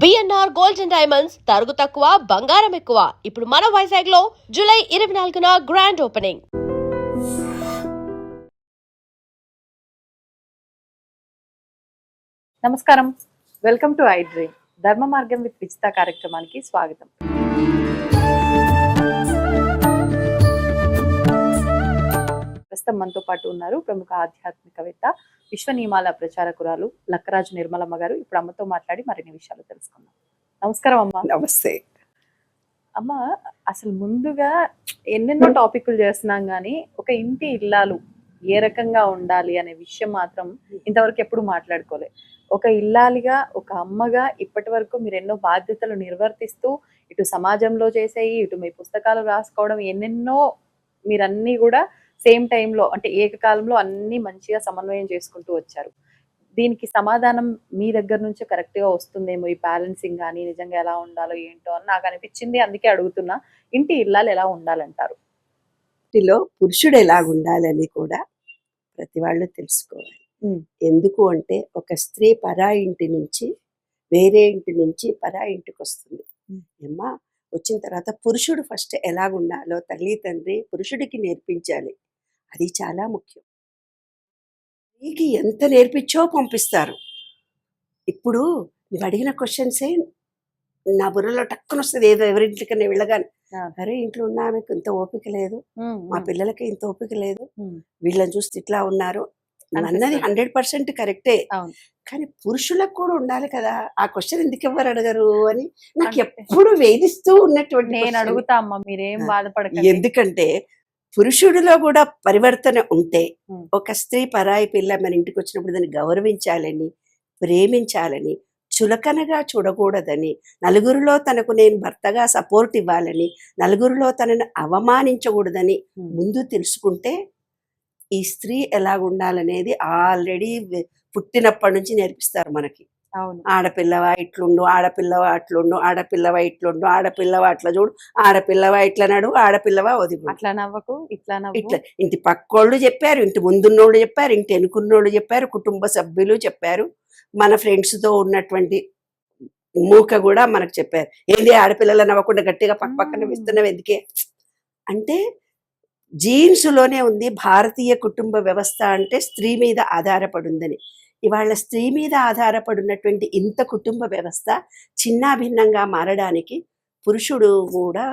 BNR gold and diamonds తరుగు తక్కువ బంగారం ఎక్కువ. ఇప్పుడు మన వైజాగ్ లో జూలై 24న గ్రాండ్ ఓపెనింగ్. నమస్కారం, వెల్కమ్ టు ఐ డ్రీమ్. ధర్మ మార్గం విత్ విచిత కార్యక్రమానికి స్వాగతం. ప్రస్తుతం మనతో పాటు ఉన్నారు ప్రముఖ ఆధ్యాత్మికవేత్త, విశ్వ నియమాల ప్రచారకురాలు లక్కరాజు నిర్మలమ్మ గారు. ఇప్పుడు అమ్మతో మాట్లాడి మరిన్ని విషయాలు తెలుసుకుందాం. నమస్కారం అమ్మ. నమస్తే అమ్మ, అసలు ముందుగా ఎన్నెన్నో టాపిక్లు చేస్తున్నాం కానీ ఒక ఇంటి ఇల్లాలు ఏ రకంగా ఉండాలి అనే విషయం మాత్రం ఇంతవరకు ఎప్పుడు మాట్లాడుకోలే. ఒక ఇల్లాలిగా, ఒక అమ్మగా ఇప్పటి వరకు మీరు ఎన్నో బాధ్యతలు నిర్వర్తిస్తూ ఇటు సమాజంలో చేసేయి, ఇటు మీ పుస్తకాలు రాసుకోవడం, ఎన్నెన్నో మీరన్నీ కూడా సేమ్ టైంలో అంటే ఏకకాలంలో అన్ని మంచిగా సమన్వయం చేసుకుంటూ వచ్చారు. దీనికి సమాధానం మీ దగ్గర నుంచే కరెక్ట్గా వస్తుందేమో, ఈ బ్యాలెన్సింగ్ కానీ నిజంగా ఎలా ఉండాలో ఏంటో అని నాకు అనిపించింది. అందుకే అడుగుతున్నా, ఇంటి ఇల్లాలు ఎలా ఉండాలంటారు? ఇంటిలో పురుషుడు ఎలాగుండాలని కూడా ప్రతి వాళ్ళు తెలుసుకోవాలి. ఎందుకు అంటే ఒక స్త్రీ పరాయి ఇంటి నుంచి, వేరే ఇంటి నుంచి పరాయి ఇంటికి వస్తుంది. అమ్మా వచ్చిన తర్వాత పురుషుడు ఫస్ట్ ఎలాగుండాలో తల్లి తండ్రి పురుషుడికి నేర్పించాలి. అది చాలా ముఖ్యం. నీకు ఎంత నేర్పించో పంపిస్తారు. ఇప్పుడు నువ్వు అడిగిన క్వశ్చన్సే నా బుర్రలో టక్కున వస్తుంది. ఏదో ఎవరింటికన్నా వెళ్ళగానే, అరే ఇంట్లో ఉన్న ఆమెకు ఇంత ఓపిక లేదు, మా పిల్లలకి ఇంత ఓపిక లేదు, వీళ్ళని చూస్తే ఇట్లా ఉన్నారు అన్నది 100% కరెక్టే. కానీ పురుషులకు కూడా ఉండాలి కదా. ఆ క్వశ్చన్ ఎందుకు ఎవరు అడగరు అని నాకు ఎప్పుడు వేధిస్తూ ఉన్నటువంటి నేను అడుగుతా అమ్మా, మీరేం బాధపడకండి. ఎందుకంటే పురుషుడిలో కూడా పరివర్తన ఉంటే, ఒక స్త్రీ పరాయి పిల్ల మన ఇంటికి వచ్చినప్పుడు దాన్ని గౌరవించాలని, ప్రేమించాలని, చులకనగా చూడకూడదని, నలుగురిలో తనకు నేను భర్తగా సపోర్ట్ ఇవ్వాలని, నలుగురిలో తనను అవమానించకూడదని ముందు తెలుసుకుంటే ఈ స్త్రీ ఎలాగుండాలనేది ఆల్రెడీ పుట్టినప్పటి నుంచి నేర్పిస్తారు మనకి. ఆడపిల్లవా ఇట్లుండు, ఆడపిల్లవా అట్లుండు, ఆడపిల్లవా ఇట్లుండు, ఆడపిల్లవా అట్లా చూడు, ఆడపిల్లవా ఇట్లా నడు, ఆడపిల్లవా ఒదిగు, అట్లా నవ్వకు, ఇట్లా ఇట్లా. ఇంటి పక్కోళ్ళు చెప్పారు, ఇంటి ముందున్నోళ్ళు చెప్పారు, ఇంటి వెనుకున్నోళ్ళు చెప్పారు, కుటుంబ సభ్యులు చెప్పారు, మన ఫ్రెండ్స్తో ఉన్నటువంటి మూక కూడా మనకు చెప్పారు. ఏంది ఆడపిల్లలు నవ్వకుండా గట్టిగా పక్కన వేస్తున్నావు ఎందుకే అంటే, జీన్స్లోనే ఉంది భారతీయ కుటుంబ వ్యవస్థ అంటే స్త్రీ మీద ఆధారపడి ఉందని. ఇవాళ స్త్రీ మీద ఆధారపడినటువంటి ఇంత కుటుంబ వ్యవస్థ చిన్నాభిన్నంగా మారడానికి పురుషుడు కూడా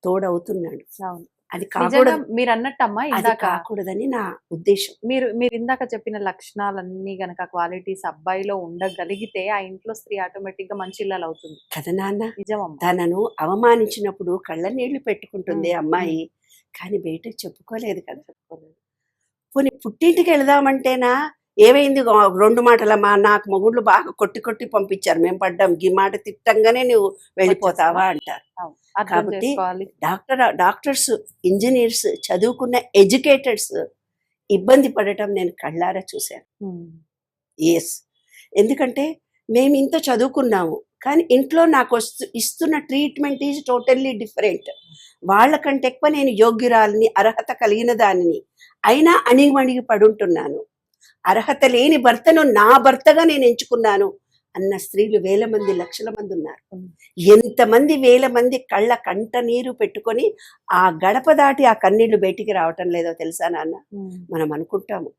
తోడవుతున్నాడు. అది కాకూడదు, మీరు అన్నట్టమ్మా, ఇందాక కాకూడదని నా ఉద్దేశం. మీరు ఇందాక చెప్పిన లక్షణాలన్నీ గనక క్వాలిటీస్ అబ్బాయిలో ఉండగలిగితే ఆ ఇంట్లో స్త్రీ ఆటోమేటిక్ గా మంచి ఇల్లాలు అవుతుంది కదా నాన్న. నిజమమ్మా. తనను అవమానించినప్పుడు కళ్ళ నీళ్లు పెట్టుకుంటుంది అమ్మాయి, కానీ బయటకు చెప్పుకోలేదు కదా. పోనీ పుట్టింటికి వెళదామంటేనా ఏమైంది, 2 మాటలమ్మా, నాకు మొగుళ్ళు బాగా కొట్టి కొట్టి పంపించారు, మేము పడ్డాం, ఈ మాట తిట్టంగానే నువ్వు వెళ్ళిపోతావా అంటారు. కాబట్టి డాక్టర్స్, ఇంజనీర్స్, చదువుకున్న ఎడ్యుకేటర్స్ ఇబ్బంది పడటం నేను కళ్ళారా చూశాను. ఎస్, ఎందుకంటే మేము ఇంత చదువుకున్నాము కానీ ఇంట్లో నాకు ఇస్తున్న ట్రీట్మెంట్ ఈజ్ టోటల్లీ డిఫరెంట్. వాళ్ళకంటే ఎక్కువ నేను యోగ్యురాలని, అర్హత కలిగిన దానిని, అయినా అణిగిమణిగి పడుంటున్నాను. అర్హత లేని భర్తను నా భర్తగా నేను ఎంచుకున్నాను అన్న స్త్రీలు వేల మంది, లక్షల మంది ఉన్నారు. ఎంతమంది వేల మంది కళ్ళ కంట నీరు పెట్టుకొని ఆ గడప దాటి ఆ కన్నీళ్లు బయటికి రావటం లేదో తెలుసా నాన్న. మనం అనుకుంటాము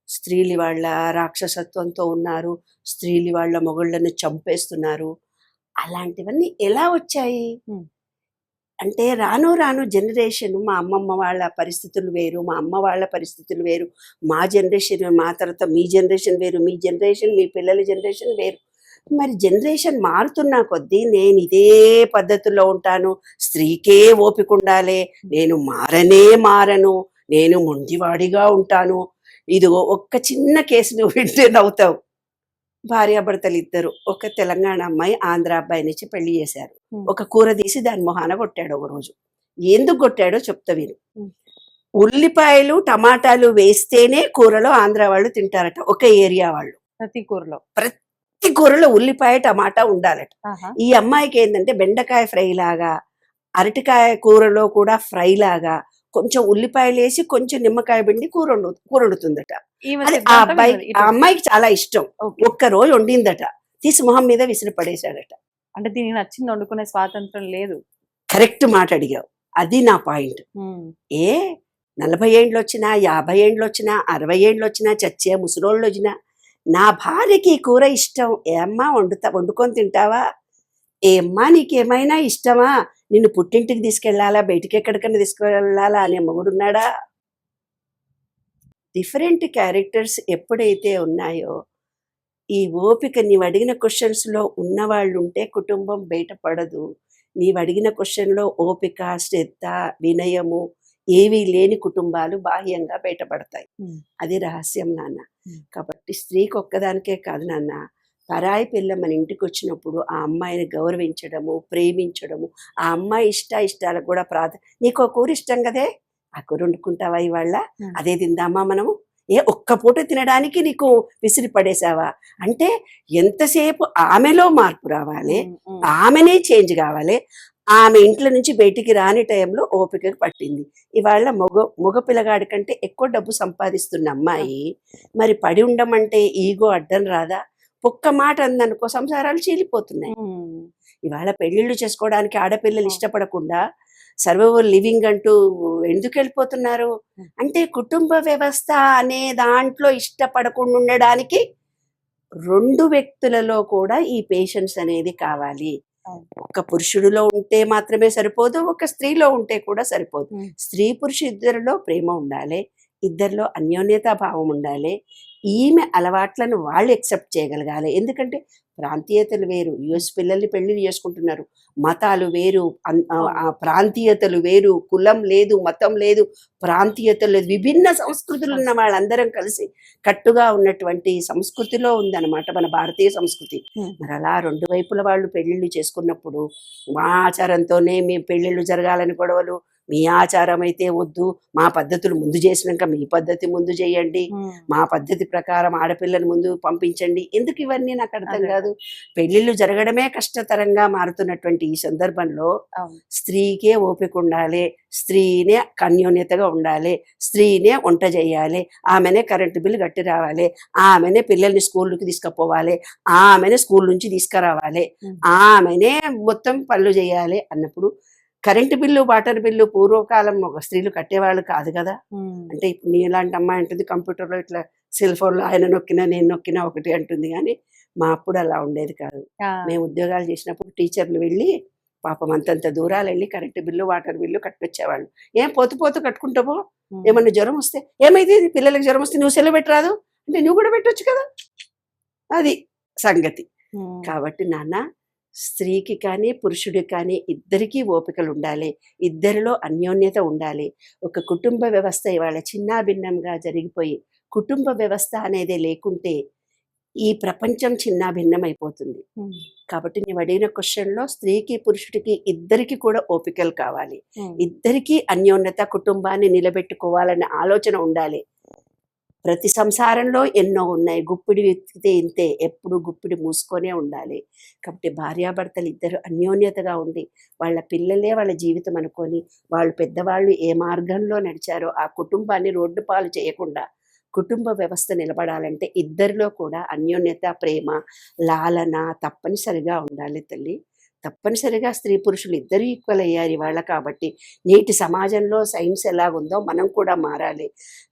స్త్రీలు వాళ్ళ రాక్షసత్వంతో ఉన్నారు, స్త్రీలు వాళ్ళ మొగుళ్ళను చంపేస్తున్నారు. అలాంటివన్నీ ఎలా వచ్చాయి అంటే, రాను రాను జనరేషన్, మా అమ్మమ్మ వాళ్ళ పరిస్థితులు వేరు, మా అమ్మ వాళ్ళ పరిస్థితులు వేరు, మా జనరేషన్, మా తర్వాత మీ జనరేషన్ వేరు, మీ జనరేషన్, మీ పిల్లల జనరేషన్ వేరు. మరి జనరేషన్ మారుతున్నా కొద్దీ నేను ఇదే పద్ధతుల్లో ఉంటాను, స్త్రీకే ఓపిక ఉండాలి, నేను మారను, నేను మొండివాడిగా ఉంటాను. ఇది ఒక్క చిన్న కేసు నువ్వు వింటే నవ్వుతావు. భార్యాభర్తలు ఇద్దరు, ఒక తెలంగాణ అమ్మాయి ఆంధ్ర అబ్బాయి నుంచి పెళ్లి చేశారు. ఒక కూర తీసి దాని మొహాన కొట్టాడు ఒక రోజు. ఎందుకు కొట్టాడో చెప్తా విను. ఉల్లిపాయలు టమాటాలు వేస్తేనే కూరలో ఆంధ్ర వాళ్ళు తింటారట, ఒక ఏరియా వాళ్ళు. ప్రతి కూరలో ఉల్లిపాయ టమాటా ఉండాలట. ఈ అమ్మాయికి ఏంటంటే బెండకాయ ఫ్రై లాగా, అరటికాయ కూరలో కూడా ఫ్రై లాగా కొంచెం ఉల్లిపాయలు వేసి కొంచెం నిమ్మకాయ పిండి కూర వండుతుందట. అది ఆ అమ్మాయికి చాలా ఇష్టం. ఒక్క రోజు వండిందట. తీసి మొహం మీద విసిరి పడేశాడట. అంటే దీనికి నచ్చింది వండుకునే స్వాతంత్రం లేదు. కరెక్ట్ మాట అడిగావు, అది నా పాయింట్. ఏ 40 ఏండ్లు వచ్చినా, 50 ఏండ్లు వచ్చినా, 60 ఏండ్లు వచ్చినా, చచ్చే ముసలోళ్ళు వచ్చినా, నా భార్యకి ఈ కూర ఇష్టం, ఏమ్మా వండుకొని తింటావా, ఏమ్మా నీకేమైనా ఇష్టమా, నిన్ను పుట్టింటికి తీసుకెళ్లాలా, బయటికి ఎక్కడికైనా తీసుకెళ్లాలా అనే మొగుడున్నాడా? డిఫరెంట్ క్యారెక్టర్స్ ఎప్పుడైతే ఉన్నాయో, ఈ ఓపిక నీవు అడిగిన క్వశ్చన్స్లో ఉన్నవాళ్ళు ఉంటే కుటుంబం బయటపడదు. నీవు అడిగిన క్వశ్చన్లో ఓపిక, శ్రద్ధ, వినయము ఏవీ లేని కుటుంబాలు బాహ్యంగా బయటపడతాయి. అది రహస్యం నాన్న. కాబట్టి స్త్రీకి ఒక్కదానికే కాదు నాన్న, పరాయి పిల్ల మన ఇంటికి వచ్చినప్పుడు ఆ అమ్మాయిని గౌరవించడము, ప్రేమించడము, ఆ అమ్మాయి ఇష్టాలకు కూడా నీకు ఒక కూర ఇష్టం కదే, ఆ కూర వండుకుంటావా ఇవాళ, అదే తిందామా మనము, ఒక్క పూట తినడానికి నీకు విసిరి పడేసావా అంటే ఎంతసేపు ఆమెలో మార్పు రావాలి, ఆమెనే చేంజ్ కావాలి. ఆమె ఇంట్లో నుంచి బయటికి రాని టైంలో ఓపిక పట్టింది. ఇవాళ మగ పిల్లగాడి కంటే ఎక్కువ డబ్బు సంపాదిస్తున్న అమ్మాయి మరి పడి ఉండమంటే ఈగో అడ్డం రాదా? ఒక్క మాట అందనుకో సంసారాలు చీలిపోతున్నాయి. ఇవాళ పెళ్లిళ్ళు చేసుకోవడానికి ఆడపిల్లలు ఇష్టపడకుండా సర్వైవల్ లివింగ్ అంటూ ఎందుకు వెళ్ళిపోతున్నారు అంటే కుటుంబ వ్యవస్థ అనే దాంట్లో ఇష్టపడకుండా ఉండడానికి 2 వ్యక్తులలో కూడా ఈ పేషెన్స్ అనేది కావాలి. ఒక పురుషుడిలో ఉంటే మాత్రమే సరిపోదు, ఒక స్త్రీలో ఉంటే కూడా సరిపోదు. స్త్రీ పురుషు ఇద్దరిలో ప్రేమ ఉండాలి, ఇద్దరిలో అన్యోన్యతా భావం ఉండాలి. ఈమె అలవాట్లను వాళ్ళు ఎక్సెప్ట్ చేయగలగాలి. ఎందుకంటే ప్రాంతీయతలు వేరు, యుఎస్ పిల్లల్ని పెళ్లిళ్ళు చేసుకుంటున్నారు, మతాలు వేరు, ప్రాంతీయతలు వేరు, కులం లేదు, మతం లేదు, ప్రాంతీయతలు లేదు, విభిన్న సంస్కృతులు ఉన్న వాళ్ళందరం కలిసి కట్టుగా ఉన్నటువంటి సంస్కృతిలో ఉందన్నమాట మన భారతీయ సంస్కృతి. మరి అలా 2 వైపుల వాళ్ళు పెళ్లిళ్ళు చేసుకున్నప్పుడు మా ఆచారంతోనే మేము పెళ్లిళ్ళు జరగాలని గొడవలు, మీ ఆచారం అయితే వద్దు, మా పద్ధతులు ముందు చేసినాక మీ పద్ధతి ముందు చేయండి, మా పద్ధతి ప్రకారం ఆడపిల్లని ముందు పంపించండి, ఎందుకు ఇవన్నీ నాకు అర్థం కాదు. పెళ్లిళ్ళు జరగడమే కష్టతరంగా మారుతున్నటువంటి ఈ సందర్భంలో స్త్రీకే ఓపిక ఉండాలి, స్త్రీనే అన్యోన్యతగా ఉండాలి, స్త్రీనే వంట చేయాలి, ఆమెనే కరెంటు బిల్లు కట్టి రావాలి, ఆమెనే పిల్లల్ని స్కూల్కి తీసుకుపోవాలి, ఆమెనే స్కూల్ నుంచి తీసుకురావాలి, ఆమెనే మొత్తం పనులు చేయాలి అన్నప్పుడు కరెంటు బిల్లు, వాటర్ బిల్లు పూర్వకాలం ఒక స్త్రీలు కట్టేవాళ్ళు కాదు కదా. అంటే ఇప్పుడు నీలాంటి అమ్మాయి అంటుంది కంప్యూటర్లో ఇట్లా సెల్ ఫోన్లో ఆయన నొక్కినా నేను నొక్కినా ఒకటి అంటుంది, కానీ మా అప్పుడు అలా ఉండేది కాదు. మేము ఉద్యోగాలు చేసినప్పుడు టీచర్లు వెళ్ళి పాపం అంతంత దూరాలు వెళ్ళి కరెంటు బిల్లు, వాటర్ బిల్లు కట్టొచ్చేవాళ్ళు. ఏం పోతూ కట్టుకుంటావో, ఏమన్నా జ్వరం వస్తే ఏమైతే పిల్లలకి జ్వరం వస్తే నువ్వు సెలవు పెట్టరాదు అంటే నువ్వు కూడా పెట్టొచ్చు కదా, అది సంగతి. కాబట్టి నాన్న, స్త్రీకి కానీ పురుషుడికి కానీ ఇద్దరికీ ఓపికలు ఉండాలి, ఇద్దరిలో అన్యోన్యత ఉండాలి. ఒక కుటుంబ వ్యవస్థ ఇవాళ చిన్నాభిన్నంగా జరిగిపోయి కుటుంబ వ్యవస్థ అనేదే లేకుంటే ఈ ప్రపంచం చిన్నాభిన్నం అయిపోతుంది. కాబట్టి నేను అడిగిన క్వశ్చన్లో స్త్రీకి పురుషుడికి ఇద్దరికి కూడా ఓపికలు కావాలి, ఇద్దరికీ అన్యోన్యత, కుటుంబాన్ని నిలబెట్టుకోవాలనే ఆలోచన ఉండాలి. ప్రతి సంసారంలో ఎన్నో ఉన్నాయి, గుప్పిడి వెతికితే ఇంతే, ఎప్పుడు గుప్పిడి మూసుకొనే ఉండాలి. కాబట్టి భార్యాభర్తలు ఇద్దరు అన్యోన్యతగా ఉండి వాళ్ళ పిల్లలే వాళ్ళ జీవితం అనుకొని వాళ్ళు పెద్దవాళ్ళు ఏ మార్గంలో నడిచారో ఆ కుటుంబాన్ని రోడ్డు పాలు చేయకుండా కుటుంబ వ్యవస్థ నిలబడాలంటే ఇద్దరిలో కూడా అన్యోన్యత, ప్రేమ, లాలన తప్పనిసరిగా ఉండాలి తల్లి. తప్పనిసరిగా స్త్రీ పురుషులు ఇద్దరు ఈక్వల్ అయ్యారు ఇవాళ. కాబట్టి నేటి సమాజంలో సైన్స్ ఎలాగుందో మనం కూడా మారాలి.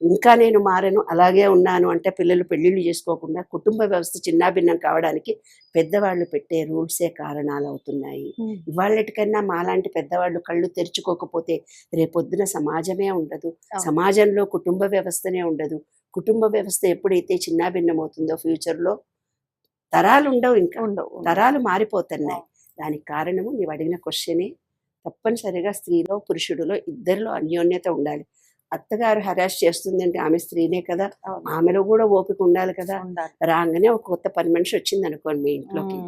ఇంకా నేను మారను, అలాగే ఉన్నాను అంటే పిల్లలు పెళ్ళిళ్ళు చేసుకోకుండా కుటుంబ వ్యవస్థ చిన్నాభిన్నం కావడానికి పెద్దవాళ్ళు పెట్టే రూల్సే కారణాలు అవుతున్నాయి. ఇవాళటికన్నా మాలాంటి పెద్దవాళ్ళు కళ్ళు తెరుచుకోకపోతే రేపొద్దున సమాజమే ఉండదు, సమాజంలో కుటుంబ వ్యవస్థనే ఉండదు. కుటుంబ వ్యవస్థ ఎప్పుడైతే చిన్నాభిన్నం అవుతుందో ఫ్యూచర్లో తరాలు ఉండవు, ఇంకా ఉండవు, తరాలు మారిపోతున్నాయి. దానికి కారణము నీవు అడిగిన క్వశ్చనే. తప్పనిసరిగా స్త్రీలో పురుషుడిలో ఇద్దరిలో అన్యోన్యత ఉండాలి. అత్తగారు హరాస్ చేస్తుంది అంటే ఆమె స్త్రీనే కదా, ఆమెలో కూడా ఓపిక ఉండాలి కదా. రాగానే ఒక కొత్త పని మనిషి వచ్చింది అనుకోండి మీ ఇంట్లోకి,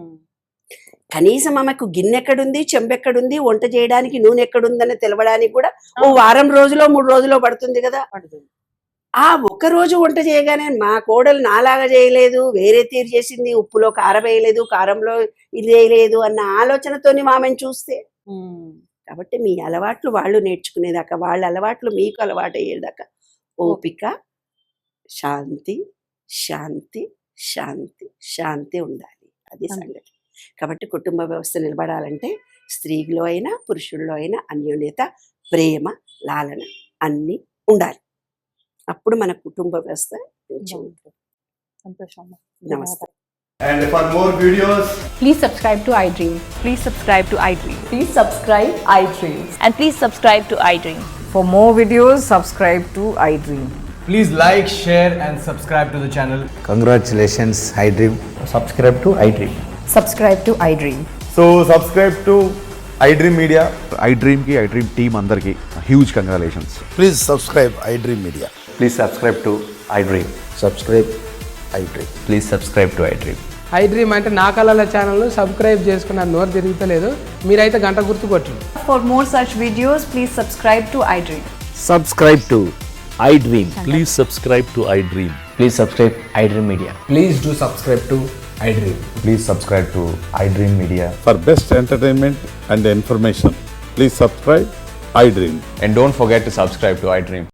కనీసం ఆమెకు గిన్నె ఎక్కడుంది, చెంబెక్కడుంది, వంట చేయడానికి నూనె ఎక్కడుందని తెలవడానికి కూడా ఓ వారం రోజులో 3 రోజులో పడుతుంది కదా. ఆ ఒక్కరోజు వంట చేయగానే మా కోడలు నాలాగా చేయలేదు, వేరే తీరు చేసింది, ఉప్పులో కారం వేయలేదు, కారంలో ఇది వేయలేదు అన్న ఆలోచనతోని ఆమెను చూస్తే. కాబట్టి మీ అలవాట్లు వాళ్ళు నేర్చుకునేదాకా, వాళ్ళ అలవాట్లు మీకు అలవాటు అయ్యేదాకా ఓపిక, శాంతి శాంతి శాంతి శాంతి ఉండాలి. అది సంగతి. కాబట్టి కుటుంబ వ్యవస్థ నిలబడాలంటే స్త్రీలో అయినా పురుషుల్లో అయినా అన్యోన్యత, ప్రేమ, లాలన అన్నీ ఉండాలి. అప్పుడు మన కుటుంబ వ్యవస్థ మంచిగా ఉంటుంది. సంతోషం అమ్మా. నమస్తే. And for more videos, Please subscribe to iDream. Please subscribe to iDream. Please subscribe iDream. And please subscribe to iDream. For more videos, subscribe to iDream. please like, share and subscribe to the channel. Congratulations, iDream. Subscribe to iDream. Subscribe to iDream. So subscribe to iDream Media. iDream ki iDream team andarki huge congratulations. Please subscribe iDream Media. Please subscribe to iDream. Subscribe iDream. Please subscribe to iDream. iDream అంటే నా కళల channel subscribe చేసుకున్న నోరు తిరుగుతలేదు, మీరైతే గంట గుర్తు కొట్టండి. For more such videos, please subscribe to iDream. Subscribe to iDream. Please subscribe to iDream. Please subscribe iDream Media. Please do subscribe to iDream. Please subscribe to iDream Media. For best entertainment and information, please subscribe iDream. And don't forget to subscribe to iDream.